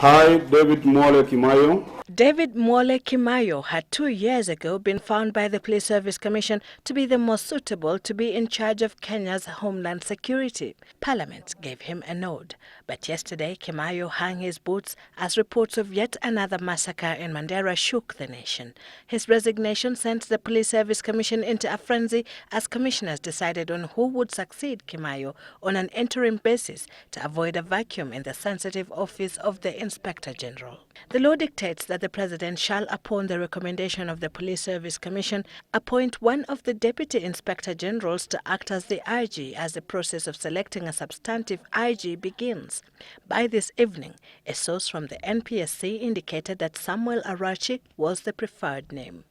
Hi, David Mwale Kimayo. David Mwale Kimayo had 2 years ago been found by the Police Service Commission to be the most suitable to be in charge of Kenya's homeland security. Parliament gave him a nod, but yesterday Kimayo hung his boots as reports of yet another massacre in Mandera shook the nation. His resignation sent the Police Service Commission into a frenzy as commissioners decided on who would succeed Kimayo on an interim basis to avoid a vacuum in the sensitive office of the Inspector General. The law dictates that the President shall, upon the recommendation of the Police Service Commission, appoint one of the Deputy Inspector Generals to act as the IG as the process of selecting a substantive IG begins. By this evening, a source from the NPSC indicated that Samuel Arachi was the preferred name.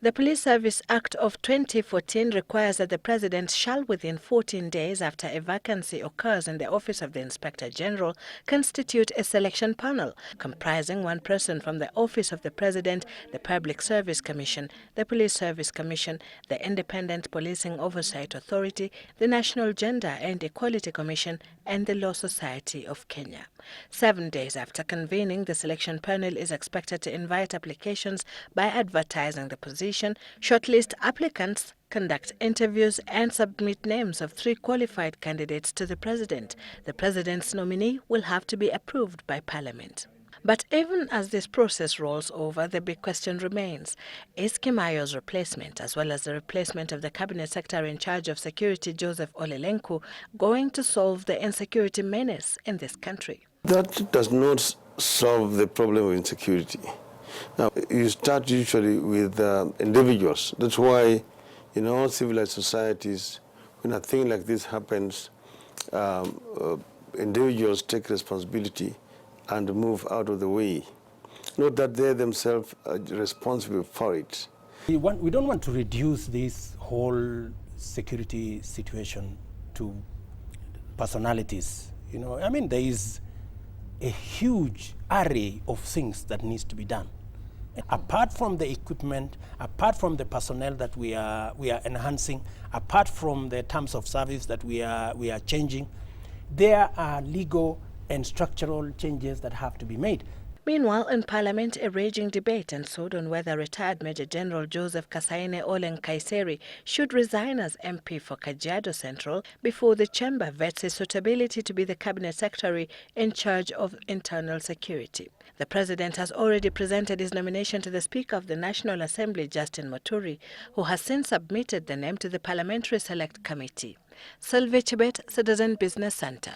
The Police Service Act of 2014 requires that the President shall, within 14 days after a vacancy occurs in the Office of the Inspector General, constitute a selection panel comprising one person from the Office of the President, the Public Service Commission, the Police Service Commission, the Independent Policing Oversight Authority, the National Gender and Equality Commission, and the Law Society of Kenya. 7 days after convening, the selection panel is expected to invite applications by advertising the position, shortlist applicants, conduct interviews, and submit names of 3 qualified candidates to the President. The President's nominee will have to be approved by Parliament. But even as this process rolls over, the big question remains: is Kimayo's replacement, as well as the replacement of the Cabinet Secretary in charge of security, Joseph Ole Lenku, going to solve the insecurity menace in this country? That does not solve the problem of insecurity. Now, you start usually with individuals. That's why in all civilized societies, when a thing like this happens, individuals take responsibility and move out of the way. Not that they themselves are responsible for it. We don't want to reduce this whole security situation to personalities. You know, I mean, there is a huge array of things that needs to be done. Apart from the equipment, apart from the personnel that we are enhancing, apart from the terms of service that we are changing, there are legal and structural changes that have to be made. Meanwhile, in Parliament, a raging debate ensued on whether retired Major General Joseph Kasaine Ole Nkaiseri should resign as MP for Kajiado Central before the chamber vets his suitability to be the Cabinet Secretary in charge of internal security. The President has already presented his nomination to the Speaker of the National Assembly, Justin Muturi, who has since submitted the name to the Parliamentary Select Committee. Sylvie Chebet, Citizen Business Center.